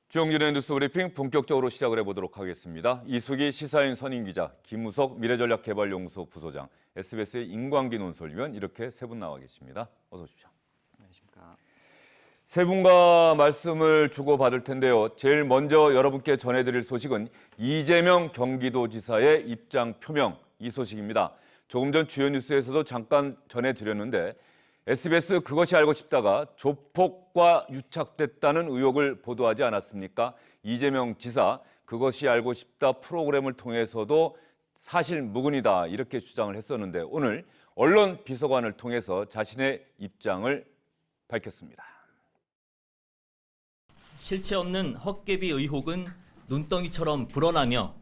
주영진의 뉴스 브리핑 본격적으로 시작을 해보도록 하겠습니다. 이수기 시사인 선임기자, 김우석 미래전략개발연구소 부소장, SBS의 임광기 논설위원 이렇게 세 분 나와 계십니다. 어서 오십시오. 안녕하십니까. 세 분과 말씀을 주고받을 텐데요. 제일 먼저 여러분께 전해드릴 소식은 이재명 경기도지사의 입장 표명, 이 소식입니다. 조금 전 주요 뉴스에서도 잠깐 전해드렸는데 SBS 그것이 알고 싶다가 조폭과 유착됐다는 의혹을 보도하지 않았습니까? 이재명 지사 그것이 알고 싶다 프로그램을 통해서도 사실 무근이다 이렇게 주장을 했었는데 오늘 언론 비서관을 통해서 자신의 입장을 밝혔습니다. 실체 없는 헛개비 의혹은 눈덩이처럼 불어나며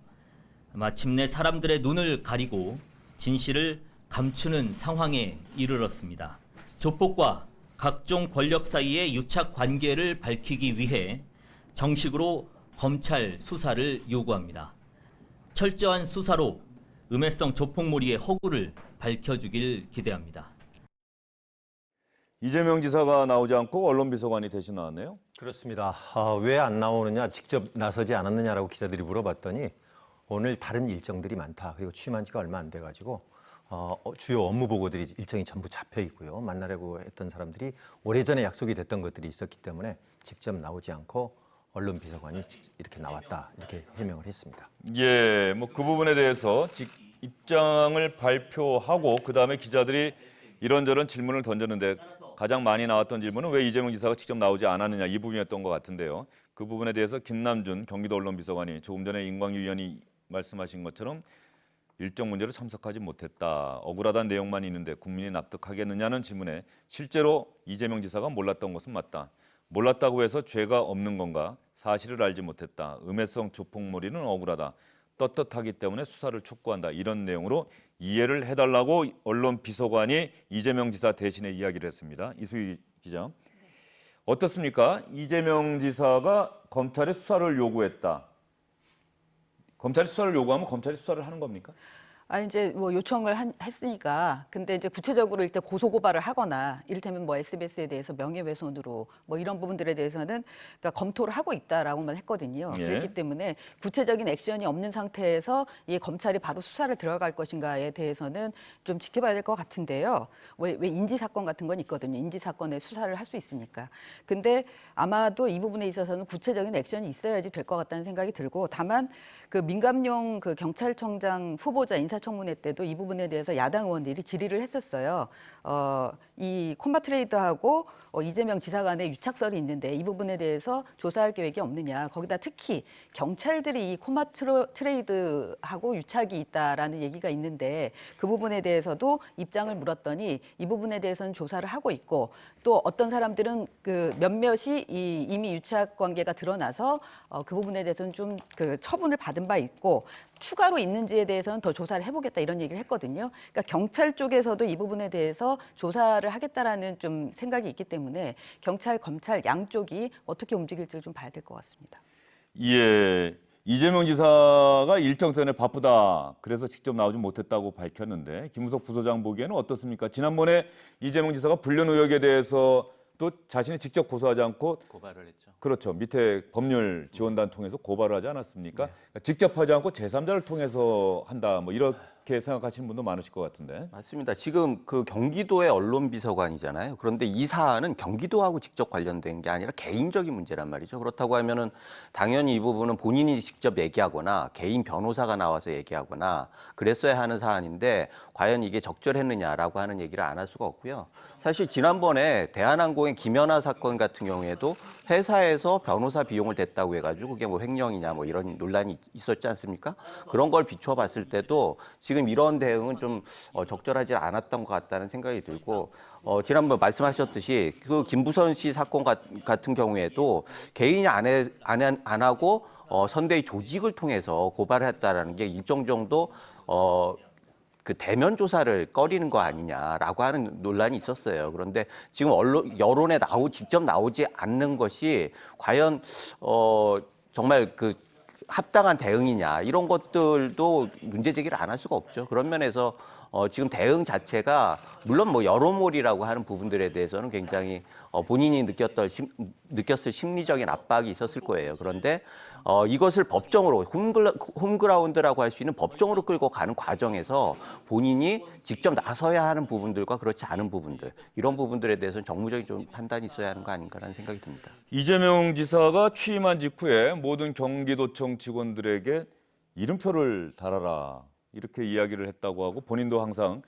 마침내 사람들의 눈을 가리고 진실을 감추는 상황에 이르렀습니다. 조폭과 각종 권력 사이의 유착 관계를 밝히기 위해 정식으로 검찰 수사를 요구합니다. 철저한 수사로 음해성 조폭몰이의 허구를 밝혀주길 기대합니다. 이재명 지사가 나오지 않고 언론 비서관이 대신 나왔네요. 그렇습니다. 왜 안 나오느냐, 직접 나서지 않았느냐라고 기자들이 물어봤더니 오늘 다른 일정들이 많다. 그리고 취임한 지가 얼마 안 돼가지고 주요 업무 보고들이 일정이 전부 잡혀 있고요. 만나려고 했던 사람들이 오래전에 약속이 됐던 것들이 있었기 때문에 직접 나오지 않고 언론 비서관이 이렇게 나왔다. 이렇게 해명을 했습니다. 예, 뭐 그 부분에 대해서 입장을 발표하고 그다음에 기자들이 이런저런 질문을 던졌는데 가장 많이 나왔던 질문은 왜 이재명 지사가 직접 나오지 않았느냐 이 부분이었던 것 같은데요. 그 부분에 대해서 김남준 경기도 언론비서관이 조금 전에 임광희 위원이 말씀하신 것처럼 일정 문제로 참석하지 못했다. 억울하다는 내용만 있는데 국민이 납득하겠느냐는 질문에 실제로 이재명 지사가 몰랐던 것은 맞다. 몰랐다고 해서 죄가 없는 건가? 사실을 알지 못했다. 음해성 조폭몰이는 억울하다. 떳떳하기 때문에 수사를 촉구한다. 이런 내용으로 이해를 해달라고 언론 비서관이 이재명 지사 대신에 이야기를 했습니다. 이수희 기자. 어떻습니까? 이재명 지사가 검찰에 수사를 요구했다. 검찰이 수사를 요구하면 검찰이 수사를 하는 겁니까? 이제 뭐 요청을 했으니까 근데 이제 구체적으로 일단 고소 고발을 하거나 이를테면 뭐 SBS에 대해서 명예훼손으로 뭐 이런 부분들에 대해서는 그러니까 검토를 하고 있다라고만 했거든요. 예. 그렇기 때문에 구체적인 액션이 없는 상태에서 이 검찰이 바로 수사를 들어갈 것인가에 대해서는 좀 지켜봐야 될 것 같은데요. 왜 인지 사건 같은 건 있거든요. 인지 사건에 수사를 할 수 있으니까. 근데 아마도 이 부분에 있어서는 구체적인 액션이 있어야지 될 것 같다는 생각이 들고 다만 그 민감용 그 경찰청장 후보자 인사청문회 때도 이 부분에 대해서 야당 의원들이 질의를 했었어요. 이 콤바트레이드하고 이재명 지사 간의 유착설이 있는데 이 부분에 대해서 조사할 계획이 없느냐. 거기다 특히 경찰들이 이 콤바트레이드하고 유착이 있다라는 얘기가 있는데 그 부분에 대해서도 입장을 물었더니 이 부분에 대해서는 조사를 하고 있고 또 어떤 사람들은 그 몇몇이 이미 유착 관계가 드러나서 그 부분에 대해서는 좀 그 처분을 받은 바 있고 추가로 있는지에 대해서는 더 조사를 해보겠다 이런 얘기를 했거든요. 그러니까 경찰 쪽에서도 이 부분에 대해서 조사를 하겠다라는 좀 생각이 있기 때문에 경찰, 검찰 양쪽이 어떻게 움직일지를 좀 봐야 될 것 같습니다. 예, 이재명 지사가 일정 때문에 바쁘다. 그래서 직접 나오지 못했다고 밝혔는데 김우석 부소장 보기에는 어떻습니까? 지난번에 이재명 지사가 불륜 의혹에 대해서 또 자신이 직접 고소하지 않고 고발을 했죠. 그렇죠. 밑에 법률 지원단 통해서 고발을 하지 않았습니까? 그러니까 직접 하지 않고 제3자를 통해서 한다. 뭐 이렇게 생각하시는 분도 많으실 것 같은데. 맞습니다. 지금 그 경기도의 언론 비서관이잖아요. 그런데 이 사안은 경기도하고 직접 관련된 게 아니라 개인적인 문제란 말이죠. 그렇다고 하면은 당연히 이 부분은 본인이 직접 얘기하거나 개인 변호사가 나와서 얘기하거나 그랬어야 하는 사안인데 과연 이게 적절했느냐라고 하는 얘기를 안 할 수가 없고요. 사실 지난번에 대한항공의 김연아 사건 같은 경우에도 회사에서 변호사 비용을 댔다고 해가지고 그게 뭐 횡령이냐 뭐 이런 논란이 있었지 않습니까? 그런 걸 비춰봤을 때도 지금 이런 대응은 좀 적절하지 않았던 것 같다는 생각이 들고 지난번 말씀하셨듯이 그 김부선 씨 사건 같은 경우에도 개인이 안 하고 선대위 조직을 통해서 고발을 했다라는 게 일정 정도 그 대면 조사를 꺼리는 거 아니냐라고 하는 논란이 있었어요. 그런데 지금 여론에 직접 나오지 않는 것이 과연 정말 그 합당한 대응이냐 이런 것들도 문제 제기를 안 할 수가 없죠. 그런 면에서 지금 대응 자체가 물론 뭐 여론몰이라고 하는 부분들에 대해서는 굉장히 본인이 느꼈을 심리적인 압박이 있었을 거예요. 그런데 이것을 법정으로 홈그라운드라고 할 수 있는 법정으로 끌고 가는 과정에서 본인이 직접 나서야 하는 부분들과 그렇지 않은 부분들 이런 부분들에 대해서는 정무적인 좀 판단이 있어야 하는 거 아닌가라는 생각이 듭니다. 이재명 지사가 취임한 직후에 모든 경기도청 직원들에게 이름표를 달아라 이렇게 이야기를 했다고 하고 본인도 항상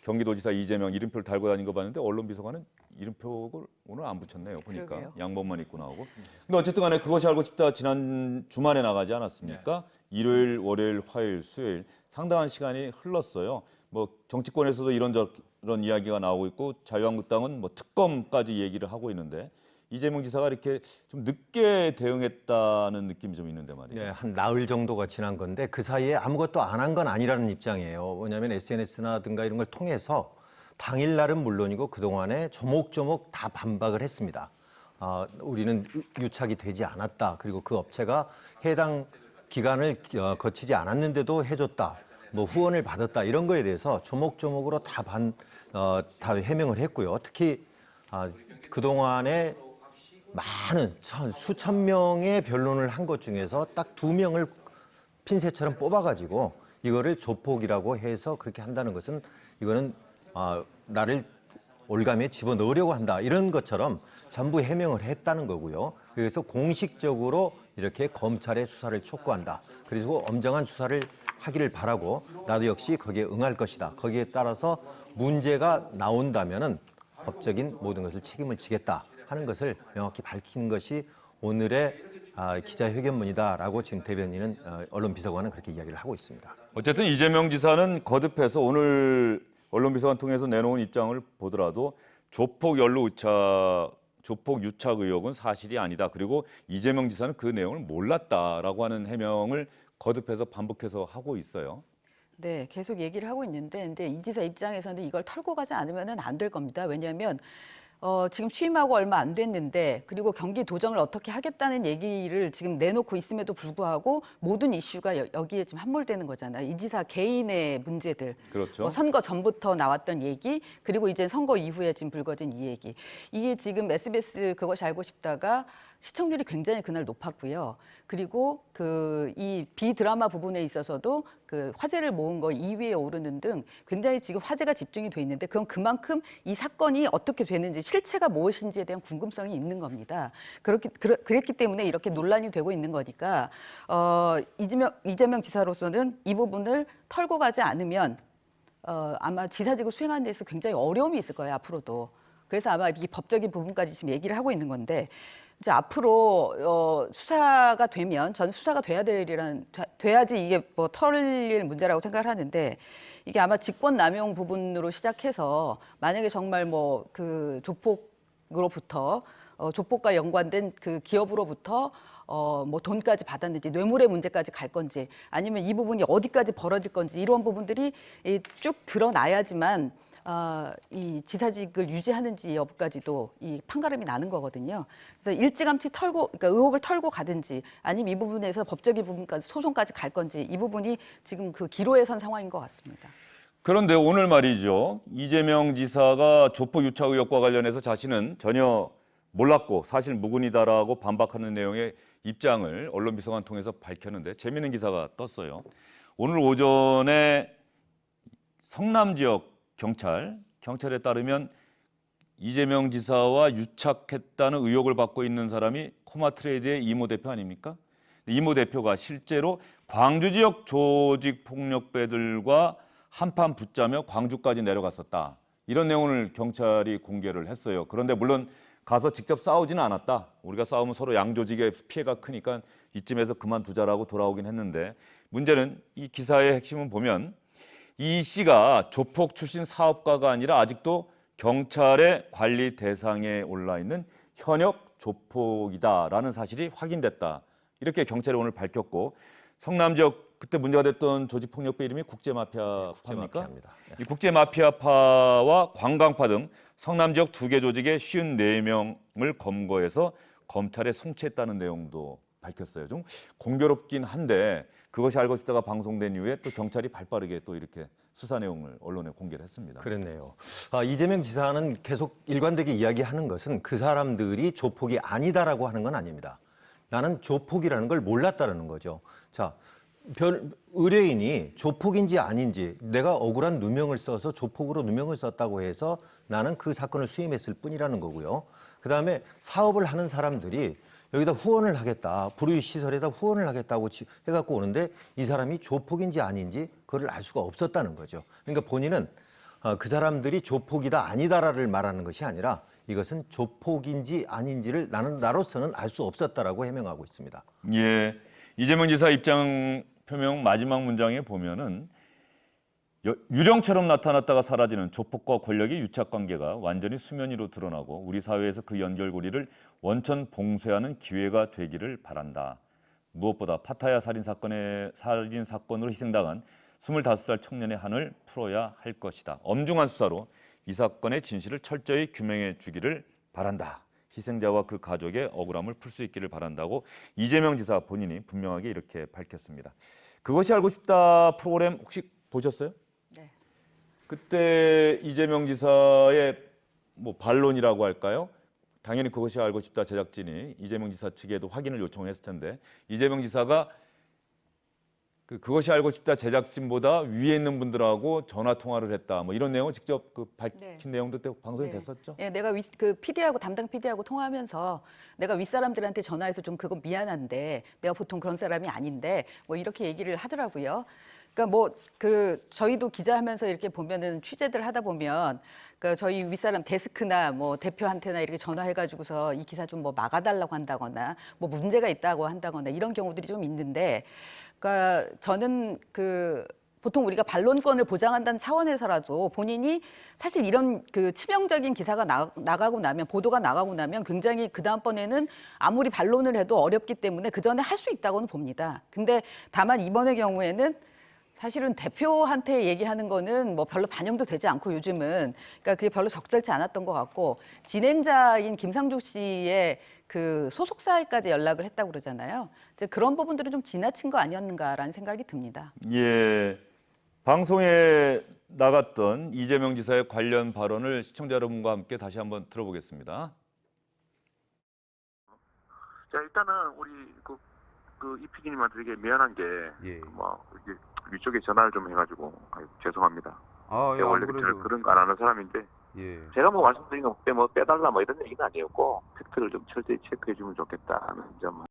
경기도지사 이재명 이름표를 달고 다닌 거 봤는데 언론 비서관은 이름표를 오늘 안 붙였네요. 보니까 그러게요. 양복만 입고 나오고. 근데 어쨌든 간에 그것이 알고 싶다 지난 주말에 나가지 않았습니까? 일요일, 월요일, 화요일, 수요일 상당한 시간이 흘렀어요. 뭐 정치권에서도 이런저런 이야기가 나오고 있고 자유한국당은 뭐 특검까지 얘기를 하고 있는데 이재명 지사가 이렇게 좀 늦게 대응했다는 느낌이 좀 있는데 말이죠. 네, 한 나흘 정도가 지난 건데 그 사이에 아무것도 안 한 건 아니라는 입장이에요. 왜냐하면 SNS나든가 이런 걸 통해서 당일날은 물론이고 그동안에 조목조목 다 반박을 했습니다. 우리는 유착이 되지 않았다. 그리고 그 업체가 해당 기간을 거치지 않았는데도 해줬다. 뭐 후원을 받았다. 이런 거에 대해서 조목조목으로 다 해명을 했고요. 특히 그동안에 많은 수천 명의 변론을 한 것 중에서 딱 2명을 핀셋처럼 뽑아가지고 이거를 조폭이라고 해서 그렇게 한다는 것은 이거는 나를 올가미에 집어넣으려고 한다 이런 것처럼 전부 해명을 했다는 거고요. 그래서 공식적으로 이렇게 검찰의 수사를 촉구한다. 그리고 엄정한 수사를 하기를 바라고 나도 역시 거기에 응할 것이다. 거기에 따라서 문제가 나온다면은 법적인 모든 것을 책임을 지겠다 하는 것을 명확히 밝힌 것이 오늘의 기자회견문이다라고 지금 대변인은 언론 비서관은 그렇게 이야기를 하고 있습니다. 어쨌든 이재명 지사는 거듭해서 오늘 언론 비서관 통해서 내놓은 입장을 보더라도 조폭 유착 의혹은 사실이 아니다. 그리고 이재명 지사는 그 내용을 몰랐다라고 하는 해명을 거듭해서 반복해서 하고 있어요. 네, 계속 얘기를 하고 있는데, 근데 이 지사 입장에서는 이걸 털고 가지 않으면 안 될 겁니다. 왜냐하면 지금 취임하고 얼마 안 됐는데, 그리고 경기 도정을 어떻게 하겠다는 얘기를 지금 내놓고 있음에도 불구하고 모든 이슈가 여기에 지금 함몰되는 거잖아요. 이 지사 개인의 문제들, 그렇죠. 선거 전부터 나왔던 얘기, 그리고 이제 선거 이후에 지금 불거진 이 얘기. 이게 지금 SBS 그것이 알고 싶다가 시청률이 굉장히 그날 높았고요. 그리고 이 비드라마 부분에 있어서도 그 화제를 모은 거 2위에 오르는 등 굉장히 지금 화제가 집중이 돼 있는데 그건 그만큼 이 사건이 어떻게 되는지 실체가 무엇인지에 대한 궁금성이 있는 겁니다. 그랬기 때문에 이렇게 논란이 되고 있는 거니까 이재명 지사로서는 이 부분을 털고 가지 않으면 아마 지사직을 수행하는 데서 굉장히 어려움이 있을 거예요, 앞으로도. 그래서 아마 이 법적인 부분까지 지금 얘기를 하고 있는 건데 이제 앞으로 수사가 되면 저는 수사가 돼야지 이게 뭐 털릴 문제라고 생각을 하는데 이게 아마 직권남용 부분으로 시작해서 만약에 정말 뭐 그 조폭으로부터 조폭과 연관된 그 기업으로부터 뭐 돈까지 받았는지 뇌물의 문제까지 갈 건지 아니면 이 부분이 어디까지 벌어질 건지 이런 부분들이 쭉 드러나야지만 이 지사직을 유지하는지 여부까지도 이 판가름이 나는 거거든요. 그래서 일찌감치 그러니까 의혹을 털고 가든지 아니면 이 부분에서 법적인 부분까지 소송까지 갈 건지 이 부분이 지금 그 기로에 선 상황인 것 같습니다. 그런데 오늘 말이죠. 이재명 지사가 조폭 유착 의혹과 관련해서 자신은 전혀 몰랐고 사실 무근이다라고 반박하는 내용의 입장을 언론 비서관 통해서 밝혔는데 재미있는 기사가 떴어요. 오늘 오전에 성남 지역 경찰에 따르면 이재명 지사와 유착했다는 의혹을 받고 있는 사람이 코마트레이드의 이모 대표 아닙니까? 이모 대표가 실제로 광주 지역 조직 폭력배들과 한판 붙자며 광주까지 내려갔었다. 이런 내용을 경찰이 공개를 했어요. 그런데 물론 가서 직접 싸우지는 않았다. 우리가 싸우면 서로 양조직의 피해가 크니까 이쯤에서 그만두자라고 돌아오긴 했는데 문제는 이 기사의 핵심은 보면 이 씨가 조폭 출신 사업가가 아니라 아직도 경찰의 관리 대상에 올라 있는 현역 조폭이다라는 사실이 확인됐다. 이렇게 경찰이 오늘 밝혔고 성남 지역 그때 문제가 됐던 조직폭력배 이름이 국제마피아입니까? 국제마피아입니다. 이 국제마피아파와 관광파 등 성남 지역 2개 조직의 54명을 검거해서 검찰에 송치했다는 내용도 밝혔어요. 좀 공교롭긴 한데 그것이 알고 싶다가 방송된 이후에 또 경찰이 발빠르게 또 이렇게 수사 내용을 언론에 공개를 했습니다. 그렇네요. 이재명 지사는 계속 일관되게 이야기하는 것은 그 사람들이 조폭이 아니다라고 하는 건 아닙니다. 나는 조폭이라는 걸 몰랐다라는 거죠. 자, 의뢰인이 조폭인지 아닌지 내가 억울한 누명을 써서 조폭으로 누명을 썼다고 해서 나는 그 사건을 수임했을 뿐이라는 거고요. 그다음에 사업을 하는 사람들이 여기다 후원을 하겠다, 불우이 시설에다 후원을 하겠다고 해갖고 오는데 이 사람이 조폭인지 아닌지 그걸 알 수가 없었다는 거죠. 그러니까 본인은 그 사람들이 조폭이다 아니다를 말하는 것이 아니라 이것은 조폭인지 아닌지를 나로서는 알 수 없었다라고 해명하고 있습니다. 예, 이재명 지사 입장 표명 마지막 문장에 보면은 유령처럼 나타났다가 사라지는 조폭과 권력의 유착관계가 완전히 수면 위로 드러나고 우리 사회에서 그 연결고리를 원천 봉쇄하는 기회가 되기를 바란다. 무엇보다 파타야 살인 사건으로 희생당한 25살 청년의 한을 풀어야 할 것이다. 엄중한 수사로 이 사건의 진실을 철저히 규명해 주기를 바란다. 희생자와 그 가족의 억울함을 풀 수 있기를 바란다고 이재명 지사 본인이 분명하게 이렇게 밝혔습니다. 그것이 알고 싶다 프로그램 혹시 보셨어요? 네. 그때 이재명 지사의 뭐 반론이라고 할까요? 당연히 그것이 알고 싶다 제작진이 이재명 지사 측에도 확인을 요청했을 텐데 이재명 지사가 그것이 알고 싶다 제작진보다 위에 있는 분들하고 전화 통화를 했다. 뭐 이런 내용을 직접 밝힌 네. 내용도 때 방송이 네. 됐었죠. 예, 내가 그 PD하고 담당 PD하고 통화하면서 내가 윗사람들한테 전화해서 좀 그건 미안한데 내가 보통 그런 사람이 아닌데 뭐 이렇게 얘기를 하더라고요. 그러니까 뭐 저희도 기자하면서 이렇게 보면은 취재들 하다 보면 저희 윗사람 데스크나 뭐 대표한테나 이렇게 전화해가지고서 이 기사 좀 뭐 막아달라고 한다거나 뭐 문제가 있다고 한다거나 이런 경우들이 좀 있는데, 그러니까 저는 보통 우리가 반론권을 보장한다는 차원에서라도 본인이 사실 이런 치명적인 기사가 나가고 나면 보도가 나가고 나면 굉장히 그 다음번에는 아무리 반론을 해도 어렵기 때문에 그 전에 할 수 있다고는 봅니다. 근데 다만 이번의 경우에는 사실은 대표한테 얘기하는 거는 뭐 별로 반영도 되지 않고 요즘은 그러니까 그게 별로 적절치 않았던 것 같고 진행자인 김상조 씨의 소속사에까지 연락을 했다고 그러잖아요. 이제 그런 부분들은 좀 지나친 거 아니었는가라는 생각이 듭니다. 예, 방송에 나갔던 이재명 지사의 관련 발언을 시청자 여러분과 함께 다시 한번 들어보겠습니다. 자, 일단은 우리 이 PD님한테 되게 미안한 게 이게 위쪽에 전화를 좀 해가지고 죄송합니다. 제가 원래 그런 거 안 하는 사람인데 제가 뭐 말씀드린 거 빼달라 뭐 이런 얘기는 아니었고 팩트를 좀 철저히 체크해주면 좋겠다는 점.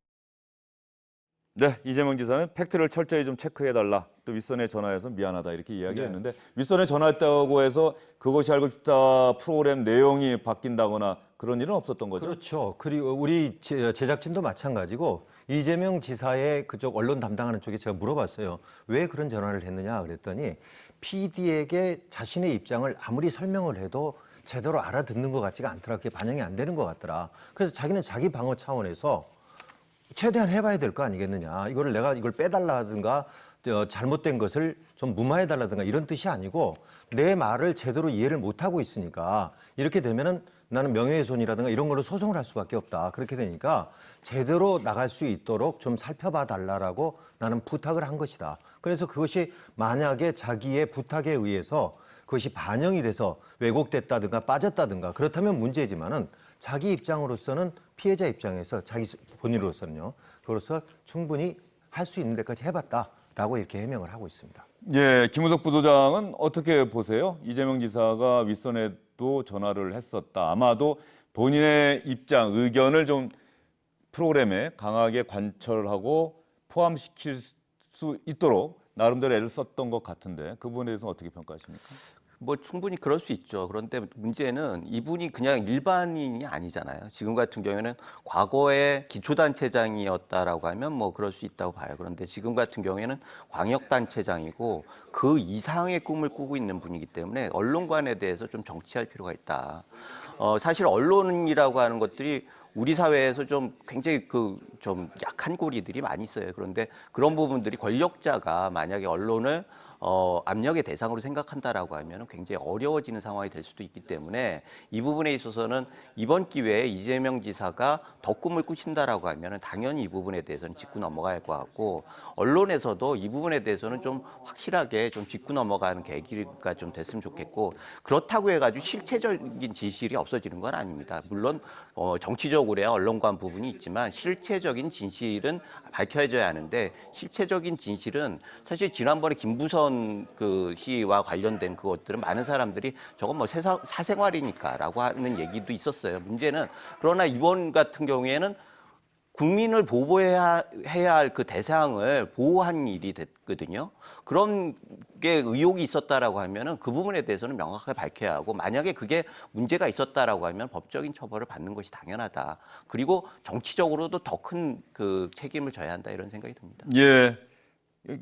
네, 이재명 지사는 팩트를 철저히 좀 체크해달라. 또 윗선에 전화해서 미안하다 이렇게 이야기했는데 윗선에 전화했다고 해서 그것이 알고 싶다 프로그램 내용이 바뀐다거나 그런 일은 없었던 거죠? 그렇죠. 그리고 우리 제작진도 마찬가지고 이재명 지사의 그쪽 언론 담당하는 쪽에 제가 물어봤어요. 왜 그런 전화를 했느냐 그랬더니 PD에게 자신의 입장을 아무리 설명을 해도 제대로 알아듣는 것 같지가 않더라. 그게 반영이 안 되는 것 같더라. 그래서 자기는 자기 방어 차원에서 최대한 해봐야 될 거 아니겠느냐. 내가 이걸 빼달라든가 잘못된 것을 좀 무마해달라든가 이런 뜻이 아니고 내 말을 제대로 이해를 못하고 있으니까 이렇게 되면은 나는 명예훼손이라든가 이런 걸로 소송을 할 수밖에 없다. 그렇게 되니까 제대로 나갈 수 있도록 좀 살펴봐 달라라고 나는 부탁을 한 것이다. 그래서 그것이 만약에 자기의 부탁에 의해서 그것이 반영이 돼서 왜곡됐다든가 빠졌다든가 그렇다면 문제지만은 자기 입장으로서는 피해자 입장에서 자기 본인으로서는요. 그로서 충분히 할 수 있는 데까지 해봤다라고 이렇게 해명을 하고 있습니다. 예, 김우석 부소장은 어떻게 보세요? 이재명 지사가 윗선에도 전화를 했었다. 아마도 본인의 입장, 의견을 좀 프로그램에 강하게 관철하고 포함시킬 수 있도록 나름대로 애를 썼던 것 같은데 그 부분에 대해서 어떻게 평가하십니까? 뭐 충분히 그럴 수 있죠. 그런데 문제는 이분이 그냥 일반인이 아니잖아요. 지금 같은 경우에는 과거에 기초단체장이었다라고 하면 뭐 그럴 수 있다고 봐요. 그런데 지금 같은 경우에는 광역단체장이고 그 이상의 꿈을 꾸고 있는 분이기 때문에 언론관에 대해서 좀 정치할 필요가 있다. 사실 언론이라고 하는 것들이 우리 사회에서 좀 굉장히 좀 약한 고리들이 많이 있어요. 그런데 그런 부분들이 권력자가 만약에 언론을 압력의 대상으로 생각한다라고 하면 굉장히 어려워지는 상황이 될 수도 있기 때문에 이 부분에 있어서는 이번 기회에 이재명 지사가 더 꿈을 꾸신다라고 하면 당연히 이 부분에 대해서는 짚고 넘어가야 할 것 같고 언론에서도 이 부분에 대해서는 좀 확실하게 좀 짚고 넘어가는 계기가 좀 됐으면 좋겠고 그렇다고 해가지고 실체적인 진실이 없어지는 건 아닙니다. 물론 정치적으로야 언론관 부분이 있지만 실체적인 진실은 밝혀져야 하는데 실체적인 진실은 사실 지난번에 김부선 그 씨와 관련된 그것들은 많은 사람들이 저건 뭐 사생활이니까라고 하는 얘기도 있었어요. 문제는 그러나 이번 같은 경우에는 국민을 보호해야 할 그 대상을 보호한 일이 됐거든요. 그런 게 의혹이 있었다라고 하면은 그 부분에 대해서는 명확하게 밝혀야 하고 만약에 그게 문제가 있었다라고 하면 법적인 처벌을 받는 것이 당연하다. 그리고 정치적으로도 더 큰 그 책임을 져야 한다 이런 생각이 듭니다. 예,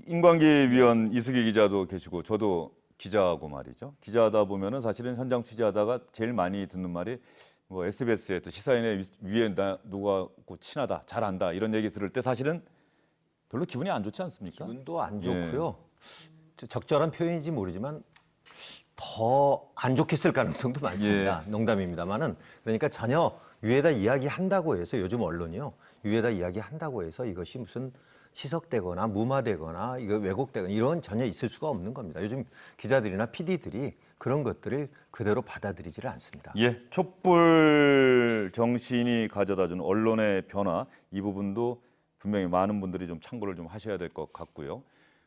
인관기 위원 이수기 기자도 계시고 저도 기자하고 말이죠. 기자하다 보면은 사실은 현장 취재하다가 제일 많이 듣는 말이 뭐 SBS에 또 시사인의 위에 누가 친하다, 잘한다 이런 얘기 들을 때 사실은 별로 기분이 안 좋지 않습니까? 기분도 안 좋고요. 적절한 표현인지 모르지만 더 안 좋겠을 가능성도 많습니다. 농담입니다만은 그러니까 전혀 위에다 이야기한다고 해서 요즘 언론이요. 위에다 이야기한다고 해서 이것이 무슨 희석되거나 무마되거나 이거 왜곡되거나 이런 전혀 있을 수가 없는 겁니다. 요즘 기자들이나 PD들이 그런 것들을 그대로 받아들이지를 않습니다. 예, 촛불 정신이 가져다준 언론의 변화 이 부분도 분명히 많은 분들이 좀 참고를 좀 하셔야 될 것 같고요.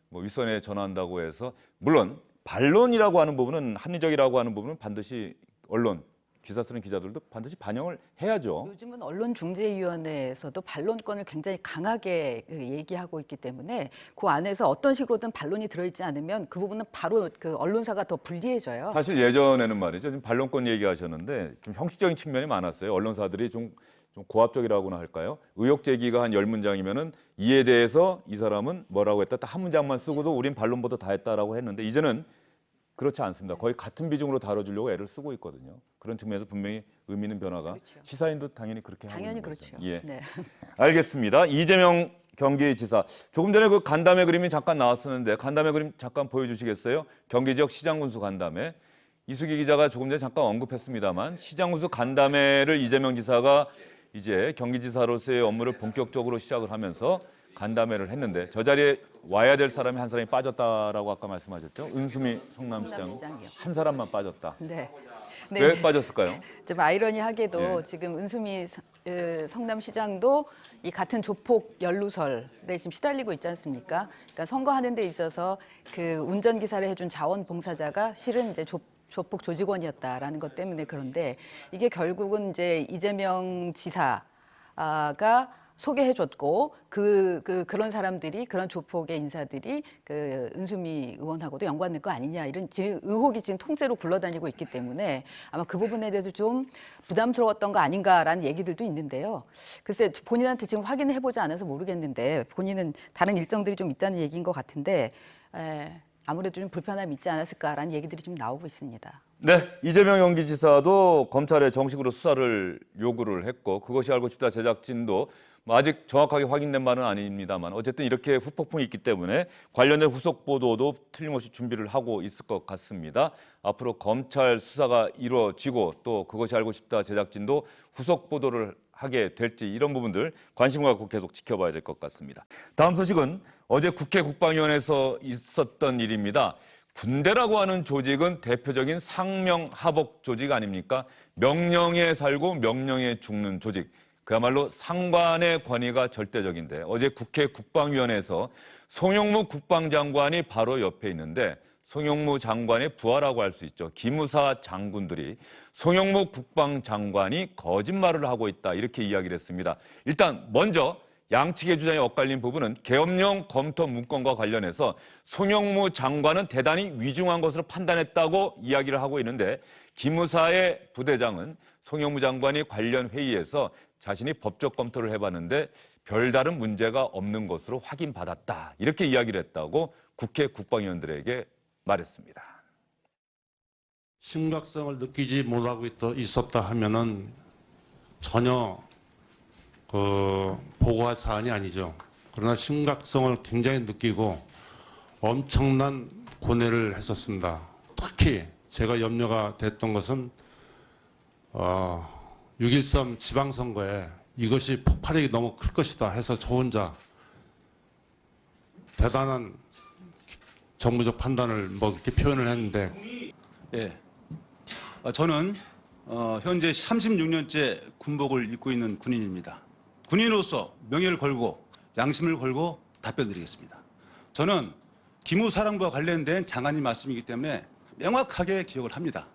뭐 윗선에 전한다고 해서 물론 반론이라고 하는 부분은 합리적이라고 하는 부분은 반드시 언론 기사 쓰는 기자들도 반드시 반영을 해야죠. 요즘은 언론중재위원회에서도 반론권을 굉장히 강하게 얘기하고 있기 때문에 그 안에서 어떤 식으로든 반론이 들어있지 않으면 그 부분은 바로 그 언론사가 더 불리해져요. 사실 예전에는 말이죠. 지금 반론권 얘기하셨는데 좀 형식적인 측면이 많았어요. 언론사들이 좀 고압적이라고나 할까요? 의혹 제기가 한 10문장이면은 이에 대해서 이 사람은 뭐라고 했다. 딱 한 문장만 쓰고도 우린 반론보다 다 했다라고 했는데 이제는 그렇지 않습니다. 거의 같은 비중으로 다뤄주려고 애를 쓰고 있거든요. 그런 측면에서 분명히 의미 있는 변화가 그렇죠. 시사인도 당연히 그렇게 하고 당연히 있는 거죠. 그렇죠. 예, 네. 알겠습니다. 이재명 경기지사 조금 전에 그 간담회 그림이 잠깐 나왔었는데 간담회 그림 잠깐 보여주시겠어요? 경기 지역 시장군수 간담회. 이수기 기자가 조금 전에 잠깐 언급했습니다만 시장군수 간담회를 이재명 지사가 이제 경기지사로서의 업무를 본격적으로 시작을 하면서 간담회를 했는데 저 자리에 와야 될 사람이 한 사람이 빠졌다라고 아까 말씀하셨죠? 은수미 성남시장 성남시장이요. 한 사람만 빠졌다. 네. 왜 빠졌을까요? 좀 아이러니하게도 예. 지금 은수미 성남시장도 이 같은 조폭 연루설에 지금 시달리고 있지 않습니까? 그러니까 선거하는 데 있어서 그 운전기사를 해준 자원봉사자가 실은 이제 조폭 조직원이었다라는 것 때문에 그런데 이게 결국은 이제 이재명 지사가 소개해줬고 그런 사람들이 그런 조폭의 인사들이 그 은수미 의원하고도 연관된 거 아니냐 이런 의혹이 지금 통째로 굴러다니고 있기 때문에 아마 그 부분에 대해서 좀 부담스러웠던 거 아닌가라는 얘기들도 있는데요. 글쎄 본인한테 지금 확인을 해보지 않아서 모르겠는데 본인은 다른 일정들이 좀 있다는 얘기인 것 같은데 아무래도 좀 불편함이 있지 않았을까라는 얘기들이 좀 나오고 있습니다. 네, 이재명 경기지사도 검찰에 정식으로 수사를 요구를 했고 그것이 알고 싶다 제작진도 뭐 아직 정확하게 확인된 바는 아닙니다만 어쨌든 이렇게 후폭풍이 있기 때문에 관련된 후속 보도도 틀림없이 준비를 하고 있을 것 같습니다. 앞으로 검찰 수사가 이루어지고 또 그것이 알고 싶다 제작진도 후속 보도를 하게 될지 이런 부분들 관심을 갖고 계속 지켜봐야 될 것 같습니다. 다음 소식은 어제 국회 국방위원회에서 있었던 일입니다. 군대라고 하는 조직은 대표적인 상명하복 조직 아닙니까? 명령에 살고 명령에 죽는 조직. 그야말로 상관의 권위가 절대적인데 어제 국회 국방위원회에서 송영무 국방장관이 바로 옆에 있는데 송영무 장관의 부하라고 할 수 있죠. 기무사 장군들이 송영무 국방장관이 거짓말을 하고 있다 이렇게 이야기를 했습니다. 일단 먼저 양측의 주장이 엇갈린 부분은 계엄령 검토 문건과 관련해서 송영무 장관은 대단히 위중한 것으로 판단했다고 이야기를 하고 있는데 기무사의 부대장은 송영무 장관이 관련 회의에서 자신이 법적 검토를 해봤는데 별다른 문제가 없는 것으로 확인받았다. 이렇게 이야기를 했다고 국회 국방위원들에게 말했습니다. 심각성을 느끼지 못하고 있었다 하면은 전혀 보고할 사안이 아니죠. 그러나 심각성을 굉장히 느끼고 엄청난 고뇌를 했었습니다. 특히 제가 염려가 됐던 것은 6.13 지방선거에 이것이 폭발력이 너무 클 것이다 해서 저 혼자 대단한 정무적 판단을 뭐 이렇게 표현을 했는데 예, 저는 현재 36년째 군복을 입고 있는 군인입니다. 군인으로서 명예를 걸고 양심을 걸고 답변드리겠습니다. 저는 기무사령부와 관련된 장관님 말씀이기 때문에 명확하게 기억을 합니다.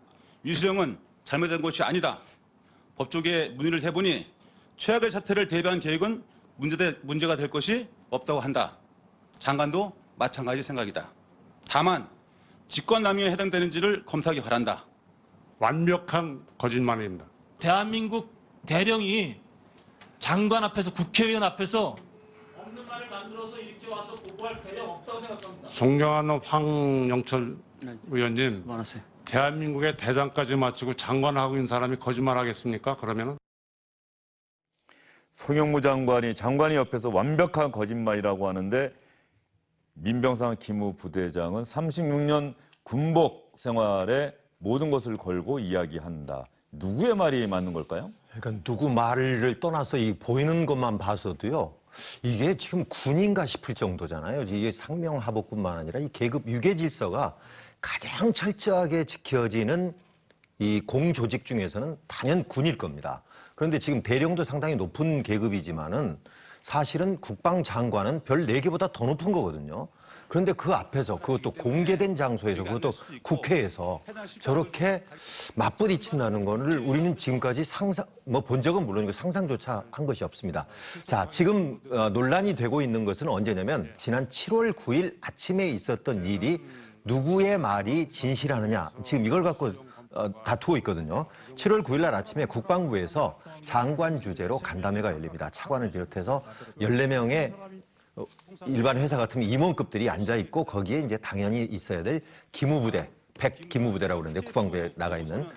유수령은 잘못된 것이 아니다. 법조계 문의를 해보니 최악의 사태를 대비한 계획은 문제가 될 것이 없다고 한다. 장관도 마찬가지 생각이다. 다만 직권남용에 해당되는지를 검토하기 바란다. 완벽한 거짓말입니다. 대한민국 대령이 장관 앞에서 국회의원 앞에서 없는 말을 만들어서 이렇게 와서 보고할 대령 없다고 생각합니다. 존경하는 황영철 의원님, 대한민국의 대장까지 마치고 장관하고 있는 사람이 거짓말하겠습니까? 그러면은 송영무 장관이 옆에서 완벽한 거짓말이라고 하는데 민병삼 기무부대장은 36년 군복 생활에 모든 것을 걸고 이야기한다. 누구의 말이 맞는 걸까요? 그러니까 누구 말을 떠나서 이 보이는 것만 봐서도요. 이게 지금 군인가 싶을 정도잖아요. 이게 상명하복뿐만 아니라 이 계급 유계 질서가 가장 철저하게 지켜지는 이 공조직 중에서는 단연 군일 겁니다. 그런데 지금 대령도 상당히 높은 계급이지만은 사실은 국방장관은 별 4개보다 더 높은 거거든요. 그런데 그 앞에서 그것도 공개된 장소에서 그것도 국회에서 저렇게 맞부딪힌다는 거를 우리는 지금까지 본 적은 물론이고 상상조차 한 것이 없습니다. 자, 지금 논란이 되고 있는 것은 언제냐면 지난 7월 9일 아침에 있었던 일이 누구의 말이 진실하느냐. 지금 이걸 갖고 다투고 있거든요. 7월 9일 날 아침에 국방부에서 장관 주재로 간담회가 열립니다. 차관을 비롯해서 14명의 일반 회사 같으면 임원급들이 앉아 있고 거기에 이제 당연히 있어야 될 기무부대, 100 기무부대라고 그러는데 국방부에 나가 있는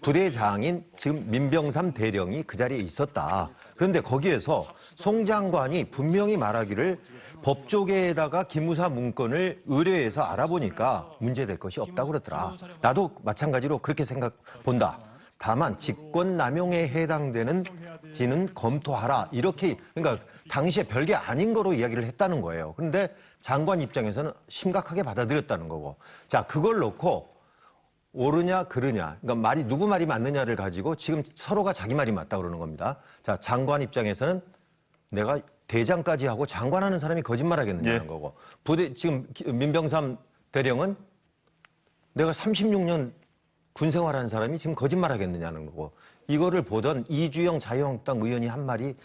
부대장인 지금 민병삼 대령이 그 자리에 있었다. 그런데 거기에서 송 장관이 분명히 말하기를 법조계에다가 기무사 문건을 의뢰해서 알아보니까 문제될 것이 없다고 그러더라. 나도 마찬가지로 그렇게 본다. 다만 직권남용에 해당되는지는 검토하라. 이렇게 그러니까 당시에 별게 아닌 거로 이야기를 했다는 거예요. 그런데 장관 입장에서는 심각하게 받아들였다는 거고. 자, 그걸 놓고 옳으냐 그르냐. 그러니까 말이 누구 말이 맞느냐를 가지고 지금 서로가 자기 말이 맞다 그러는 겁니다. 자, 장관 입장에서는 내가 대장까지 하고 장관하는 사람이 거짓말하겠느냐는 거고. 지금 민병삼 대령은 내가 36년 군 생활하는 사람이 지금 거짓말하겠느냐는 거고. 이거를 보던 이주영 자유한국당 의원이 한 말이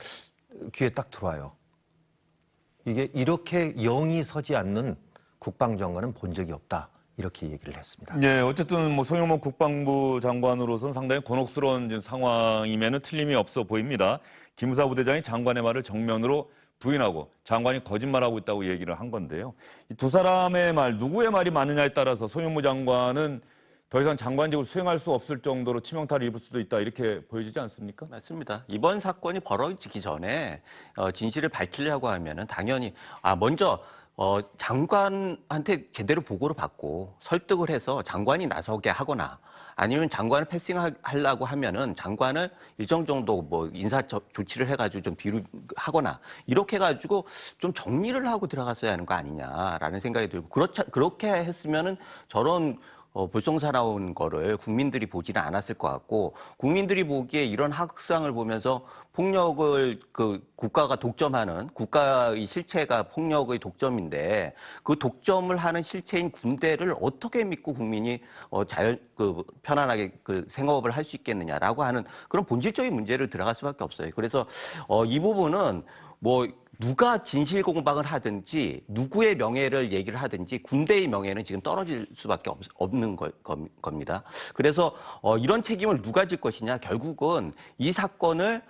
귀에 딱 들어와요. 이게 이렇게 영이 서지 않는 국방장관은 본 적이 없다. 이렇게 얘기를 했습니다. 네, 어쨌든 송영무 국방부 장관으로서는 상당히 곤혹스러운 상황임에는 틀림이 없어 보입니다. 기무사 부대장이 장관의 말을 정면으로 부인하고 장관이 거짓말하고 있다고 얘기를 한 건데요. 이 두 사람의 말, 누구의 말이 맞느냐에 따라서 송영무 장관은 더 이상 장관직을 수행할 수 없을 정도로 치명타를 입을 수도 있다 이렇게 보여지지 않습니까? 맞습니다. 이번 사건이 벌어지기 전에 진실을 밝히려고 하면은 당연히 먼저 장관한테 제대로 보고를 받고 설득을 해서 장관이 나서게 하거나 아니면 장관을 패싱하려고 하면은 장관을 일정 정도 인사 조치를 해가지고 좀 비류하거나 이렇게 해가지고 좀 정리를 하고 들어갔어야 하는 거 아니냐라는 생각이 들고 그렇게 했으면은 저런 불성사나운 거를 국민들이 보지는 않았을 것 같고 국민들이 보기에 이런 학상을 보면서 폭력을 국가가 독점하는 국가의 실체가 폭력의 독점인데 그 독점을 하는 실체인 군대를 어떻게 믿고 국민이 편안하게 생업을 할 수 있겠느냐라고 하는 그런 본질적인 문제를 들어갈 수밖에 없어요. 그래서 이 부분은 누가 진실 공방을 하든지 누구의 명예를 얘기를 하든지 군대의 명예는 지금 떨어질 수밖에 없는 겁니다. 그래서 이런 책임을 누가 질 것이냐 결국은 이 사건을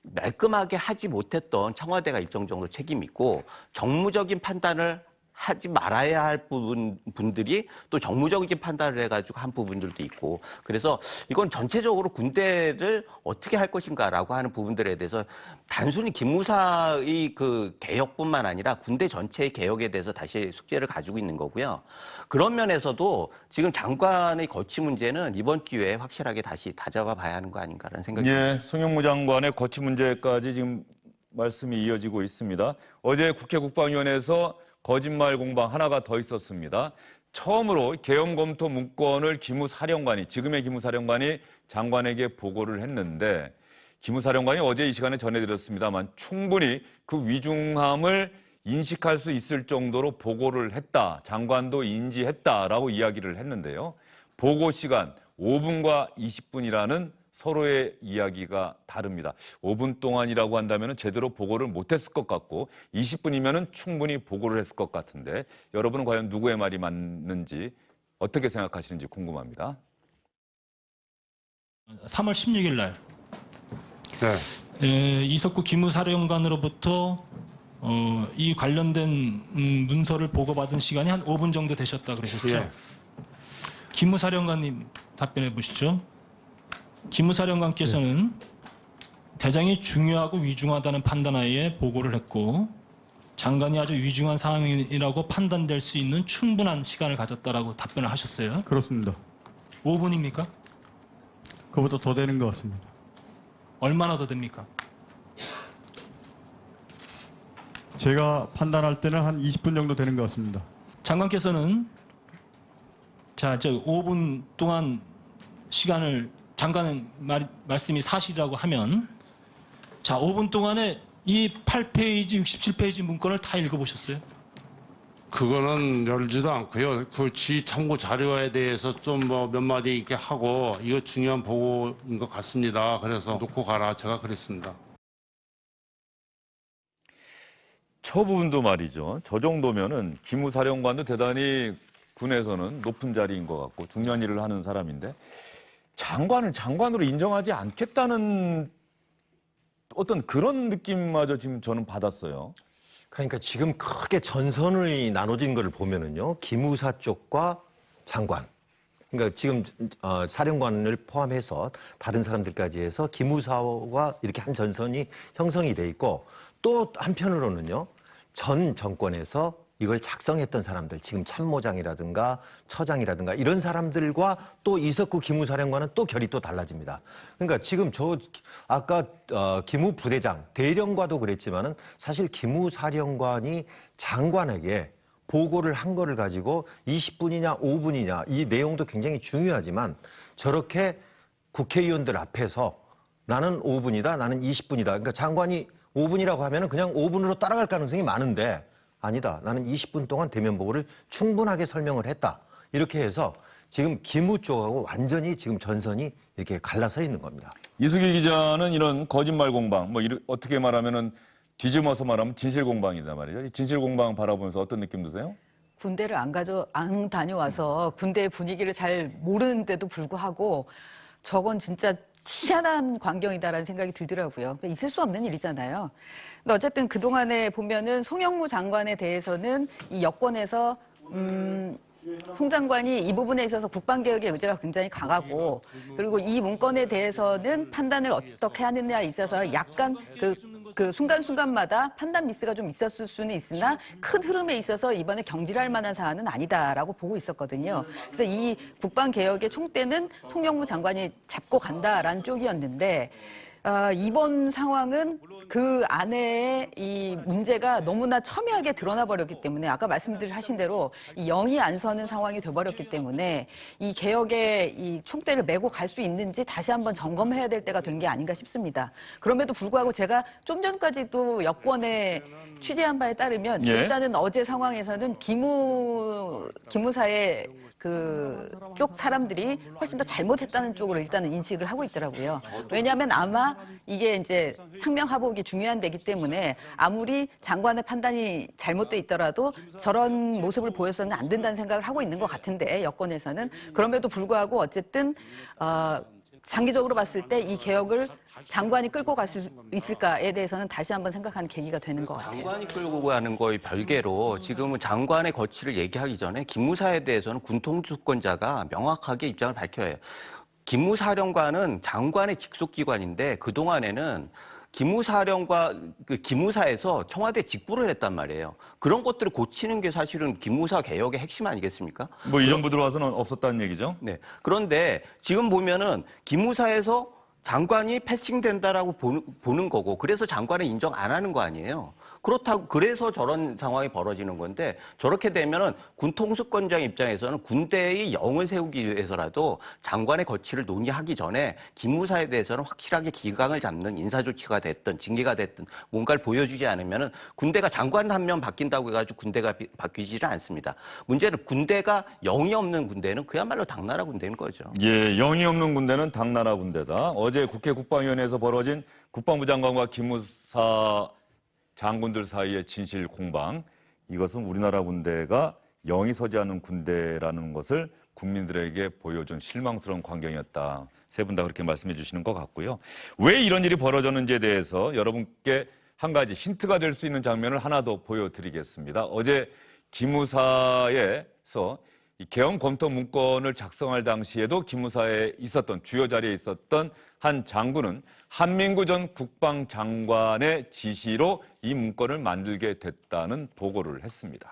말끔하게 하지 못했던 청와대가 일정 정도 책임이 있고 정무적인 판단을 하지 말아야 할 분들이 또 정무적인 판단을 해가지고 한 부분들도 있고, 그래서 이건 전체적으로 군대를 어떻게 할 것인가라고 하는 부분들에 대해서 단순히 기무사의 그 개혁뿐만 아니라 군대 전체의 개혁에 대해서 다시 숙제를 가지고 있는 거고요. 그런 면에서도 지금 장관의 거취 문제는 이번 기회에 확실하게 다시 다잡아 봐야 하는 거 아닌가라는 생각이 듭니다. 예, 송영무 장관의 거취 문제까지 지금 말씀이 이어지고 있습니다. 어제 국회 국방위원회에서 거짓말 공방 하나가 더 있었습니다. 처음으로 계엄 검토 문건을 기무사령관이, 지금의 기무사령관이 장관에게 보고를 했는데, 기무사령관이 어제 이 시간에 전해드렸습니다만 충분히 그 위중함을 인식할 수 있을 정도로 보고를 했다, 장관도 인지했다라고 이야기를 했는데요. 보고 시간 5분과 20분이라는 서로의 이야기가 다릅니다. 5분 동안이라고 한다면 제대로 보고를 못했을 것 같고 20분이면 충분히 보고를 했을 것 같은데, 여러분은 과연 누구의 말이 맞는지 어떻게 생각하시는지 궁금합니다. 3월 16일 날 네. 이석구 기무사령관으로부터 이 관련된 문서를 보고받은 시간이 한 5분 정도 되셨다 그러셨죠? 예. 기무사령관님 답변해 보시죠. 기무사령관께서는 대장이 중요하고 위중하다는 판단하에 보고를 했고 장관이 아주 위중한 상황이라고 판단될 수 있는 충분한 시간을 가졌다라고 답변을 하셨어요. 그렇습니다. 5분입니까? 그보다 더 되는 것 같습니다. 얼마나 더 됩니까? 제가 판단할 때는 한 20분 정도 되는 것 같습니다. 장관께서는 저 5분 동안 시간을, 장관은 말씀이 사실이라고 하면, 자 5분 동안에 이 8페이지, 67페이지 문건을 다 읽어보셨어요? 그거는 열지도 않고요. 그 지 참고 자료에 대해서 좀 뭐 몇 마디 이렇게 하고 이거 중요한 보고인 것 같습니다. 그래서 놓고 가라, 제가 그랬습니다. 저 부분도 말이죠. 저 정도면은 기무사령관도 대단히 군에서는 높은 자리인 것 같고 중요한 일을 하는 사람인데, 장관을 장관으로 인정하지 않겠다는 어떤 그런 느낌마저 지금 저는 받았어요. 그러니까 지금 크게 전선이 나눠진 거를 보면은요, 기무사 쪽과 장관. 그러니까 지금 사령관을 포함해서 다른 사람들까지 해서 기무사와 이렇게 한 전선이 형성이 돼 있고, 또 한편으로는요, 전 정권에서 이걸 작성했던 사람들, 지금 참모장이라든가 처장이라든가 이런 사람들과 또 이석구 기무사령관은 또 결이 또 달라집니다. 그러니까 지금 아까 기무부대장, 대령과도 그랬지만은 사실 기무사령관이 장관에게 보고를 한 거를 가지고 20분이냐 5분이냐 이 내용도 굉장히 중요하지만, 저렇게 국회의원들 앞에서 나는 5분이다, 나는 20분이다. 그러니까 장관이 5분이라고 하면은 그냥 5분으로 따라갈 가능성이 많은데, 아니다, 나는 20분 동안 대면 보고를 충분하게 설명을 했다. 이렇게 해서 지금 기무 쪽하고 완전히 지금 전선이 이렇게 갈라서 있는 겁니다. 이수기 기자는 이런 거짓말 공방, 어떻게 말하면은 뒤집어서 말하면 진실 공방이다 말이죠. 이 진실 공방 바라보면서 어떤 느낌 드세요? 군대를 안 다녀와서 군대의 분위기를 잘 모르는데도 불구하고 저건 진짜 희한한 광경이다라는 생각이 들더라고요. 있을 수 없는 일이잖아요. 근데 어쨌든 그동안에 보면은 송영무 장관에 대해서는 이 여권에서 송 장관이 이 부분에 있어서 국방개혁의 의지가 굉장히 강하고, 그리고 이 문건에 대해서는 판단을 어떻게 하느냐에 있어서 약간 그 순간순간마다 판단 미스가 좀 있었을 수는 있으나 큰 흐름에 있어서 이번에 경질할 만한 사안은 아니다라고 보고 있었거든요. 그래서 이 국방개혁의 총대는 송영무 장관이 잡고 간다라는 쪽이었는데, 이번 상황은 그 안에 이 문제가 너무나 첨예하게 드러나 버렸기 때문에, 아까 말씀하신 대로 이 영이 안 서는 상황이 돼버렸기 때문에 이 개혁의 이 총대를 메고 갈 수 있는지 다시 한번 점검해야 될 때가 된 게 아닌가 싶습니다. 그럼에도 불구하고 제가 좀 전까지도 여권에 취재한 바에 따르면 일단은 어제 상황에서는 기무사의 그쪽 사람들이 훨씬 더 잘못했다는 쪽으로 일단은 인식을 하고 있더라고요. 왜냐하면 아마 이게 이제 상명하복이 중요한 데기 때문에 아무리 장관의 판단이 잘못돼 있더라도 저런 모습을 보여서는 안 된다는 생각을 하고 있는 것 같은데, 여권에서는. 그럼에도 불구하고 어쨌든 장기적으로 봤을 때 이 개혁을 장관이 끌고 갈 수 있을까에 대해서는 다시 한번 생각하는 계기가 되는 것 같아요. 장관이 끌고 가는 거의 별개로 지금은 장관의 거취를 얘기하기 전에 기무사에 대해서는 군통수권자가 명확하게 입장을 밝혀야 해요. 기무사령관은 장관의 직속기관인데 그동안에는 기무사에서 청와대 직보를 했단 말이에요. 그런 것들을 고치는 게 사실은 기무사 개혁의 핵심 아니겠습니까? 뭐 이 정부 들어와서는 없었다는 얘기죠? 네. 그런데 지금 보면은 기무사에서 장관이 패싱된다라고 보는 거고, 그래서 장관을 인정 안 하는 거 아니에요. 그래서 저런 상황이 벌어지는 건데, 저렇게 되면은 군통수권장 입장에서는 군대의 영을 세우기 위해서라도 장관의 거취를 논의하기 전에 기무사에 대해서는 확실하게 기강을 잡는 인사조치가 됐든 징계가 됐든 뭔가를 보여주지 않으면은 군대가 장관 한 명 바뀐다고 해가지고 군대가 바뀌지는 않습니다. 문제는 군대가 영이 없는 군대는 그야말로 당나라 군대인 거죠. 예, 영이 없는 군대는 당나라 군대다. 어제 국회 국방위원회에서 벌어진 국방부 장관과 기무사 장군들 사이의 진실 공방, 이것은 우리나라 군대가 영이 서지 않는 군대라는 것을 국민들에게 보여준 실망스러운 광경이었다. 세 분 다 그렇게 말씀해 주시는 것 같고요. 왜 이런 일이 벌어졌는지에 대해서 여러분께 한 가지 힌트가 될 수 있는 장면을 하나 더 보여드리겠습니다. 어제 기무사에서 이 개헌 검토 문건을 작성할 당시에도 기무사에 있었던, 주요 자리에 있었던 한 장군은 한민구 전 국방장관의 지시로 이 문건을 만들게 됐다는 보고를 했습니다.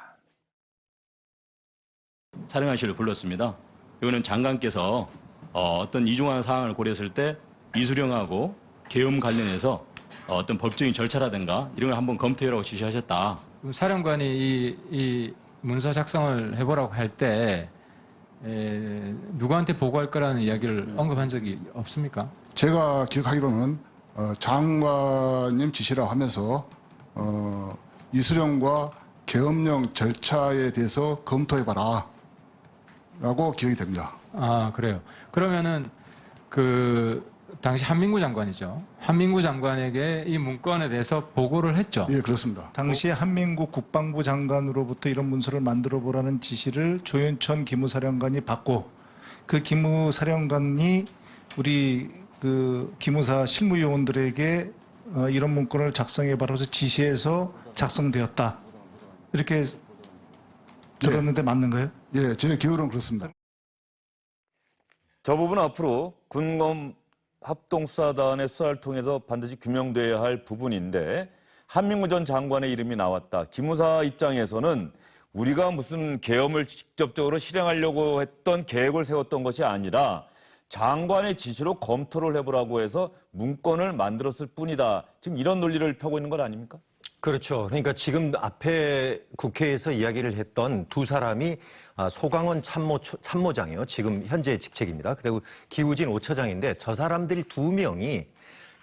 사령관실을 불렀습니다. 이거는 장관께서 어떤 이중한 상황을 고려했을 때 이수령하고 계엄 관련해서 어떤 법적인 절차라든가 이런 걸 한번 검토해라고 지시하셨다. 사령관이 이 문서 작성을 해보라고 할 때 누구한테 보고할 거라는 이야기를 언급한 적이 없습니까? 제가 기억하기로는 장관님 지시라고 하면서 이수령과 계엄령 절차에 대해서 검토해봐라 라고 기억이 됩니다. 아, 그래요. 그러면은 당시 한민구 장관이죠. 한민구 장관에게 이 문건에 대해서 보고를 했죠. 예, 그렇습니다. 당시 한민구 국방부 장관으로부터 이런 문서를 만들어 보라는 지시를 조윤천 기무사령관이 받고, 그 기무사령관이 우리 기무사 실무요원들에게 이런 문건을 작성해 봐라서 지시해서 작성되었다. 이렇게 들었는데 맞는가요? 예, 제 기억으로는 그렇습니다. 저 부분은 앞으로 군검 합동수사단의 수사를 통해서 반드시 규명돼야 할 부분인데, 한민구 전 장관의 이름이 나왔다. 기무사 입장에서는 우리가 무슨 계엄을 직접적으로 실행하려고 했던 계획을 세웠던 것이 아니라 장관의 지시로 검토를 해보라고 해서 문건을 만들었을 뿐이다. 지금 이런 논리를 펴고 있는 것 아닙니까? 그렇죠. 그러니까 지금 앞에 국회에서 이야기를 했던 두 사람이 소강원 참모장이요. 지금 현재 직책입니다. 그리고 기우진 5처장인데 저 사람들이 두 명이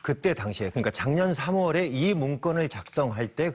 그때 당시에, 그러니까 작년 3월에 이 문건을 작성할 때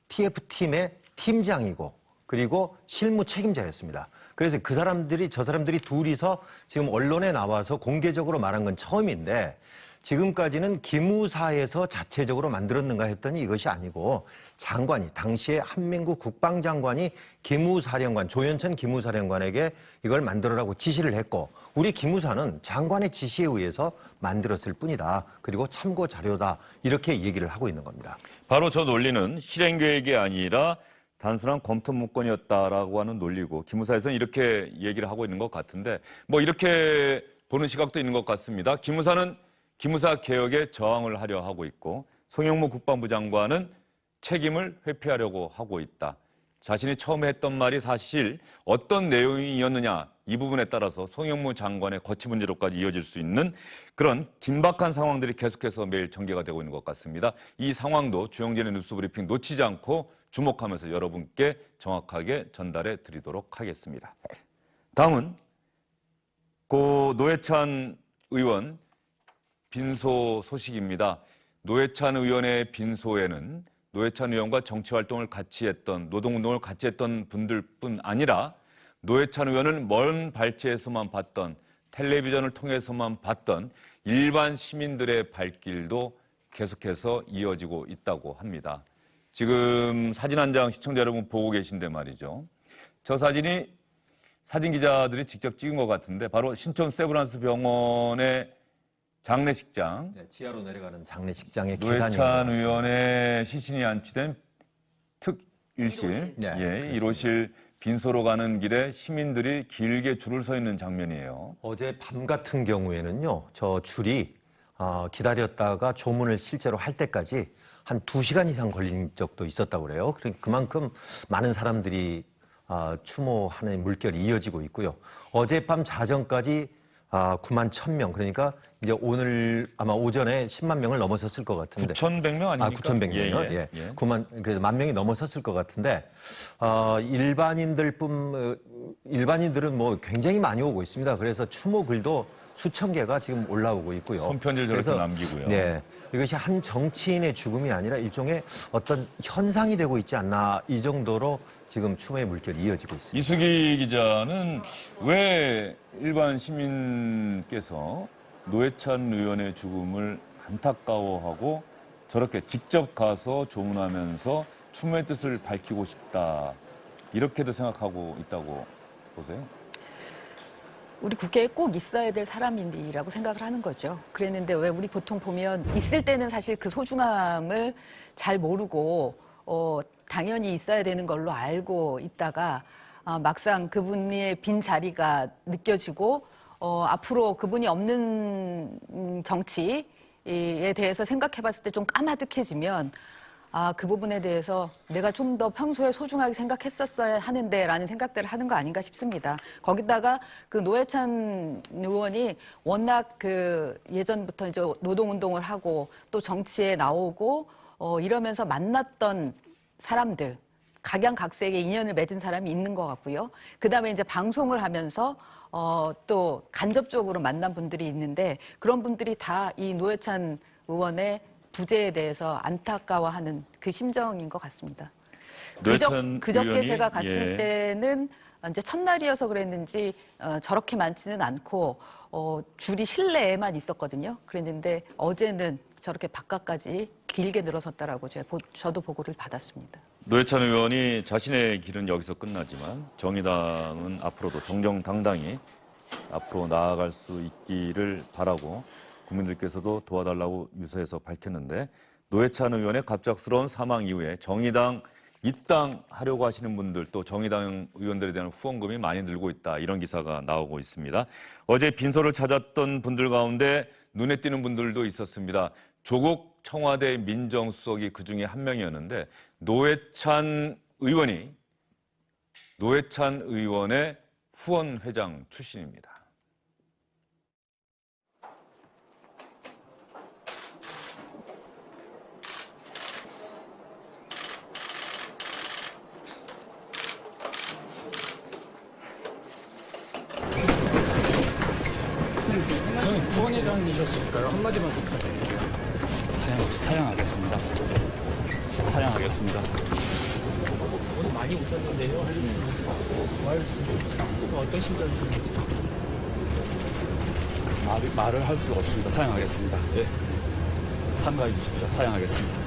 TF팀의 팀장이고 그리고 실무 책임자였습니다. 그래서 저 사람들이 둘이서 지금 언론에 나와서 공개적으로 말한 건 처음인데, 지금까지는 기무사에서 자체적으로 만들었는가 했더니 이것이 아니고 장관이, 당시에 한민구 국방장관이 기무사령관, 조윤천 기무사령관에게 이걸 만들어라고 지시를 했고, 우리 기무사는 장관의 지시에 의해서 만들었을 뿐이다. 그리고 참고 자료다. 이렇게 얘기를 하고 있는 겁니다. 바로 저 논리는 실행계획이 아니라 단순한 검토 문건이었다라고 하는 논리고, 기무사에서는 이렇게 얘기를 하고 있는 것 같은데, 뭐 이렇게 보는 시각도 있는 것 같습니다. 기무사는 기무사 개혁에 저항을 하려 하고 있고, 송영무 국방부 장관은 책임을 회피하려고 하고 있다. 자신이 처음에 했던 말이 사실 어떤 내용이었느냐, 이 부분에 따라서 송영무 장관의 거취 문제로까지 이어질 수 있는 그런 긴박한 상황들이 계속해서 매일 전개가 되고 있는 것 같습니다. 이 상황도 주영진의 뉴스브리핑 놓치지 않고 주목하면서 여러분께 정확하게 전달해 드리도록 하겠습니다. 다음은 고 노회찬 의원 빈소 소식입니다. 노회찬 의원의 빈소에는 노회찬 의원과 정치활동을 같이 했던, 노동운동을 같이 했던 분들뿐 아니라 노회찬 의원을 먼 발치에서만 봤던, 텔레비전을 통해서만 봤던 일반 시민들의 발길도 계속해서 이어지고 있다고 합니다. 지금 사진 한 장 시청자 여러분 보고 계신데 말이죠. 저 사진이 사진 기자들이 직접 찍은 것 같은데, 바로 신촌 세브란스 병원에 장례식장. 네, 지하로 내려가는 장례식장의 노회찬 의원의 시신이 안치된 특1실, 네, 예, 1호실 빈소로 가는 길에 시민들이 길게 줄을 서 있는 장면이에요. 어제 밤 같은 경우에는요, 저 줄이 기다렸다가 조문을 실제로 할 때까지 한 2시간 이상 걸린 적도 있었다고 그래요. 그만큼 많은 사람들이 추모하는 물결이 이어지고 있고요. 어젯밤 자정까지 9만 1,000명, 그러니까 이제 오늘 아마 오전에 10만 명을 넘어섰을 것 같은데. 9,100명 아닙니까? 9,100명이요. 예. 9만, 그래서 1만 명이 넘어섰을 것 같은데, 일반인들은 뭐 굉장히 많이 오고 있습니다. 그래서 추모 글도 수천 개가 지금 올라오고 있고요. 손편지를 저렇게 남기고요. 네. 이것이 한 정치인의 죽음이 아니라 일종의 어떤 현상이 되고 있지 않나, 이 정도로 지금 추모의 물결이 이어지고 있습니다. 이수기 기자는 왜 일반 시민께서 노회찬 의원의 죽음을 안타까워하고 저렇게 직접 가서 조문하면서 추모의 뜻을 밝히고 싶다, 이렇게도 생각하고 있다고 보세요? 우리 국회에 꼭 있어야 될 사람이라고 생각을 하는 거죠. 그랬는데 왜 우리 보통 보면 있을 때는 사실 그 소중함을 잘 모르고 당연히 있어야 되는 걸로 알고 있다가 막상 그분의 빈 자리가 느껴지고 앞으로 그분이 없는 정치에 대해서 생각해봤을 때 좀 까마득해지면 그 부분에 대해서 내가 좀 더 평소에 소중하게 생각했었어야 하는데라는 생각들을 하는 거 아닌가 싶습니다. 거기다가 그 노회찬 의원이 워낙 그 예전부터 이제 노동운동을 하고 또 정치에 나오고 이러면서 만났던 사람들, 각양각색의 인연을 맺은 사람이 있는 것 같고요. 그 다음에 이제 방송을 하면서 또 간접적으로 만난 분들이 있는데 그런 분들이 다 이 노회찬 의원의 부재에 대해서 안타까워하는 그 심정인 것 같습니다. 그저께 제가 갔을 때는 이제 첫날이어서 그랬는지 저렇게 많지는 않고 줄이 실내에만 있었거든요. 그랬는데 어제는 저렇게 바깥까지 길게 늘어섰다라고 저도 보고를 받았습니다. 노회찬 의원이 자신의 길은 여기서 끝나지만 정의당은 앞으로도 정정당당히 앞으로 나아갈 수 있기를 바라고 국민들께서도 도와달라고 유서에서 밝혔는데, 노회찬 의원의 갑작스러운 사망 이후에 정의당 입당하려고 하시는 분들, 또 정의당 의원들에 대한 후원금이 많이 늘고 있다, 이런 기사가 나오고 있습니다. 어제 빈소를 찾았던 분들 가운데 눈에 띄는 분들도 있었습니다. 조국 청와대 민정수석이 그중에 한 명이었는데 노회찬 의원의 후원회장 출신입니다. 후원회장이셨으니까요. 한마디만 부탁드릴게요. 사양하겠습니다. 사양하겠습니다. 오늘 많이 오셨는데요. 어떤 심정이신지. 말을 할 수가 없습니다. 사양하겠습니다. 예. 삼가해 주십시오. 사양하겠습니다.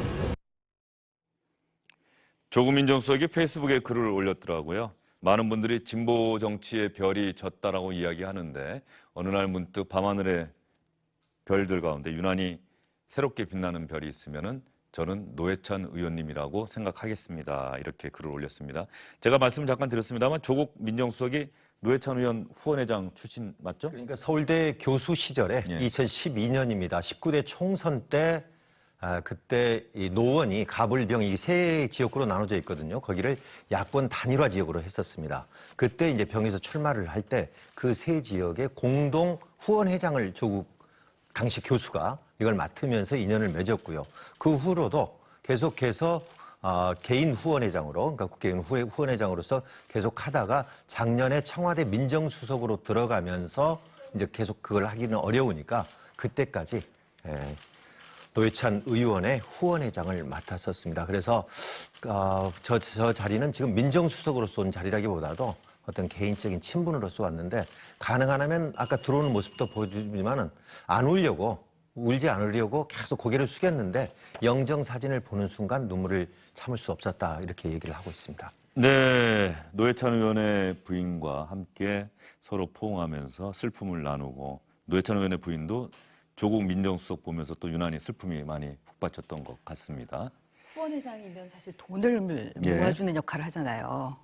조국 민정수석이 페이스북에 글을 올렸더라고요. 많은 분들이 진보 정치의 별이 졌다라고 이야기하는데 어느 날 문득 밤하늘의 별들 가운데 유난히 새롭게 빛나는 별이 있으면은 저는 노회찬 의원님이라고 생각하겠습니다. 이렇게 글을 올렸습니다. 제가 말씀 잠깐 드렸습니다만 조국 민정수석이 노회찬 의원 후원회장 출신 맞죠? 그러니까 서울대 교수 시절에 2012년입니다. 19대 총선 때 그때 이 노원이 가불병 이 세 지역구로 나눠져 있거든요. 거기를 야권 단일화 지역으로 했었습니다. 그때 이제 병에서 출마를 할 때 그 세 지역의 공동 후원회장을 조국 당시 교수가 이걸 맡으면서 인연을 맺었고요. 그 후로도 계속해서 개인 후원회장으로, 그러니까 국회의원 후원회장으로서 계속 하다가 작년에 청와대 민정수석으로 들어가면서 이제 계속 그걸 하기는 어려우니까 그때까지 노회찬 의원의 후원회장을 맡았었습니다. 그래서 저 자리는 지금 민정수석으로서 온 자리라기보다도 어떤 개인적인 친분으로서 왔는데, 가능하면 아까 들어오는 모습도 보여주지만은 안 울지 않으려고 계속 고개를 숙였는데 영정사진을 보는 순간 눈물을 참을 수 없었다, 이렇게 얘기를 하고 있습니다. 네, 노회찬 의원의 부인과 함께 서로 포옹하면서 슬픔을 나누고, 노회찬 의원의 부인도 조국 민정수석 보면서 또 유난히 슬픔이 많이 북받쳤던 것 같습니다. 후원회장이면 사실 돈을 예. 모아주는 역할을 하잖아요.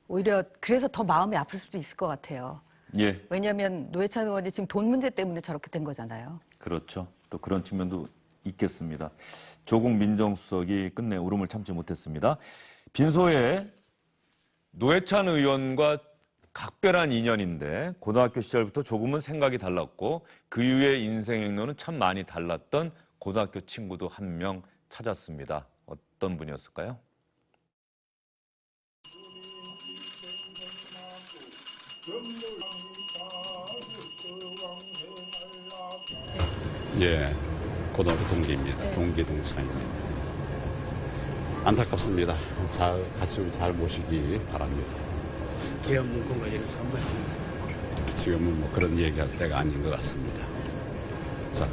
오히려 그래서 더 마음이 아플 수도 있을 것 같아요. 예, 왜냐하면 노회찬 의원이 지금 돈 문제 때문에 저렇게 된 거잖아요. 그렇죠. 또 그런 측면도 있겠습니다. 조국 민정수석이 끝내 울음을 참지 못했습니다. 빈소에 노회찬 의원과 각별한 인연인데 고등학교 시절부터 조금은 생각이 달랐고 그 이후의 인생 행로는 참 많이 달랐던 고등학교 친구도 한 명 찾았습니다. 어떤 분이었을까요? 예, 고등학교 동기입니다. 동기 동창입니다. 안타깝습니다. 가슴을 잘 모시기 바랍니다. 계엄 문건 관련해서 한 말씀. 지금은 뭐 그런 얘기할 때가 아닌 것 같습니다. 자,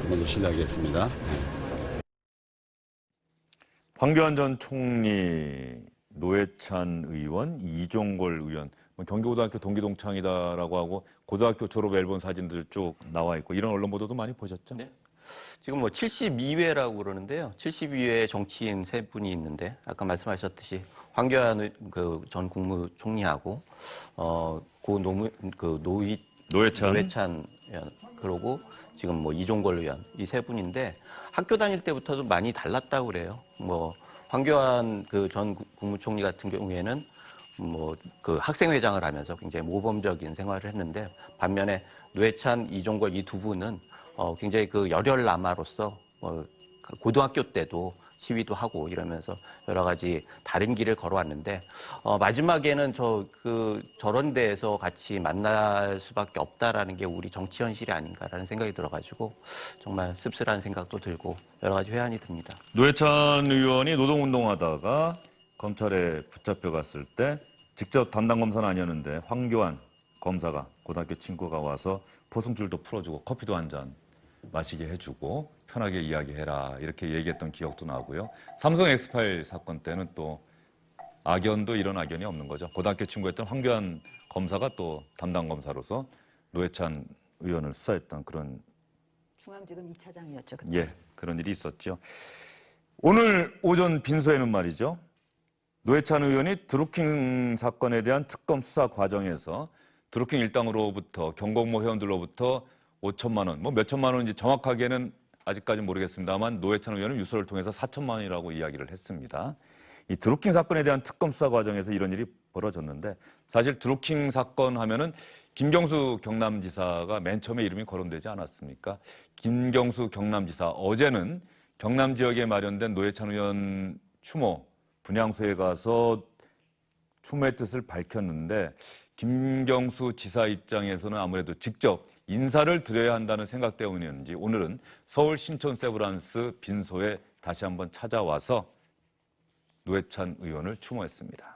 먼저 실례하겠습니다. 네. 황교안 전 총리, 노회찬 의원, 이종걸 의원, 경기고등학교 동기동창이다라고 하고 고등학교 졸업 앨범 사진들 쭉 나와 있고 이런 언론 보도도 많이 보셨죠? 네. 지금 뭐 72회라고 그러는데요. 72회 정치인 세 분이 있는데 아까 말씀하셨듯이 황교안 전 국무총리하고 노회찬 의원 그러고 지금 뭐 이종걸 의원 이 세 분인데 학교 다닐 때부터도 많이 달랐다고 그래요. 뭐 황교안 전 국무총리 같은 경우에는 뭐 학생회장을 하면서 굉장히 모범적인 생활을 했는데 반면에 노회찬, 이종걸 이 두 분은 굉장히 열혈남아로서 고등학교 때도 시위도 하고 이러면서 여러 가지 다른 길을 걸어왔는데 마지막에는 저런 데에서 같이 만날 수밖에 없다라는 게 우리 정치 현실이 아닌가라는 생각이 들어가지고 정말 씁쓸한 생각도 들고 여러 가지 회한이 듭니다. 노회찬 의원이 노동운동하다가 검찰에 붙잡혀 갔을 때 직접 담당 검사는 아니었는데 황교안 검사가 고등학교 친구가 와서 포승줄도 풀어주고 커피도 한 잔 마시게 해주고 편하게 이야기해라 이렇게 얘기했던 기억도 나고요. 삼성 엑스파일 사건 때는 또 악연도 이런 악연이 없는 거죠. 고등학교 친구였던 황교안 검사가 또 담당 검사로서 노회찬 의원을 수사했던 그런 중앙지검 2차장이었죠. 그때. 예, 그런 일이 있었죠. 오늘 오전 빈소에는 말이죠. 노회찬 의원이 드루킹 사건에 대한 특검 수사 과정에서 드루킹 일당으로부터 경공모 회원들로부터 5천만 원, 뭐 몇천만 원인지 정확하게는 아직까지 모르겠습니다만 노회찬 의원은 유서를 통해서 4천만 원이라고 이야기를 했습니다. 이 드루킹 사건에 대한 특검 수사 과정에서 이런 일이 벌어졌는데 사실 드루킹 사건 하면은 김경수 경남지사가 맨 처음에 이름이 거론되지 않았습니까? 김경수 경남지사 어제는 경남 지역에 마련된 노회찬 의원 추모 분향소에 가서 추모의 뜻을 밝혔는데 김경수 지사 입장에서는 아무래도 직접 인사를 드려야 한다는 생각 때문이었는지 오늘은 서울 신촌 세브란스 빈소에 다시 한번 찾아와서 노회찬 의원을 추모했습니다.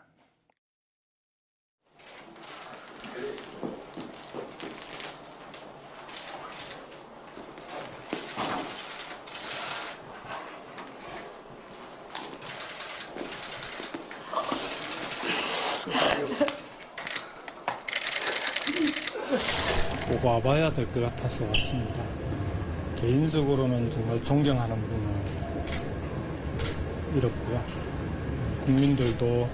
꼭 와봐야 될 것 같아서 왔습니다. 개인적으로는 정말 존경하는 분을 잃었고요. 국민들도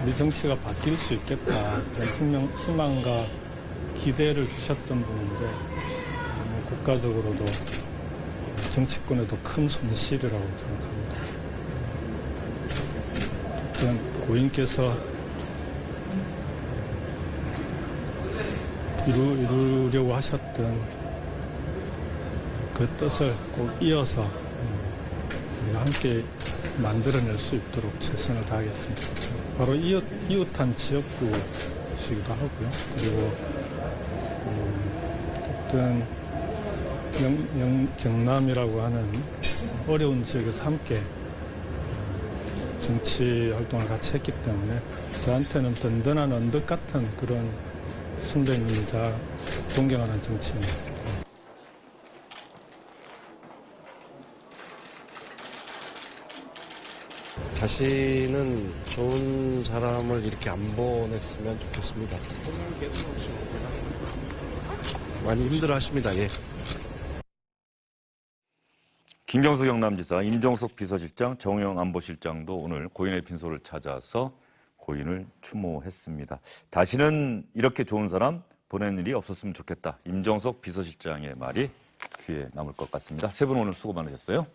우리 정치가 바뀔 수 있겠다 그런 희망과 기대를 주셨던 분인데 국가적으로도 정치권에도 큰 손실이라고 생각합니다. 어떤 고인께서 이루려고 하셨던 그 뜻을 꼭 이어서 우리가 함께 만들어낼 수 있도록 최선을 다하겠습니다. 바로 이웃한 지역구이기도 하고요. 그리고 어떤 경남이라고 하는 어려운 지역에서 함께 정치 활동을 같이 했기 때문에 저한테는 든든한 언덕 같은 그런 선배님이자 존경하는 정치인입니다. 다시는 좋은 사람을 이렇게 안 보냈으면 좋겠습니다. 오늘 계속 혹시 만났습니까? 많이 힘들어하십니다. 예. 김경수 경남지사, 임종석 비서실장, 정우영 안보실장도 오늘 고인의 빈소를 찾아서 고인을 추모했습니다. 다시는 이렇게 좋은 사람 보낸 일이 없었으면 좋겠다. 임종석 비서실장의 말이 귀에 남을 것 같습니다. 세 분 오늘 수고 많으셨어요.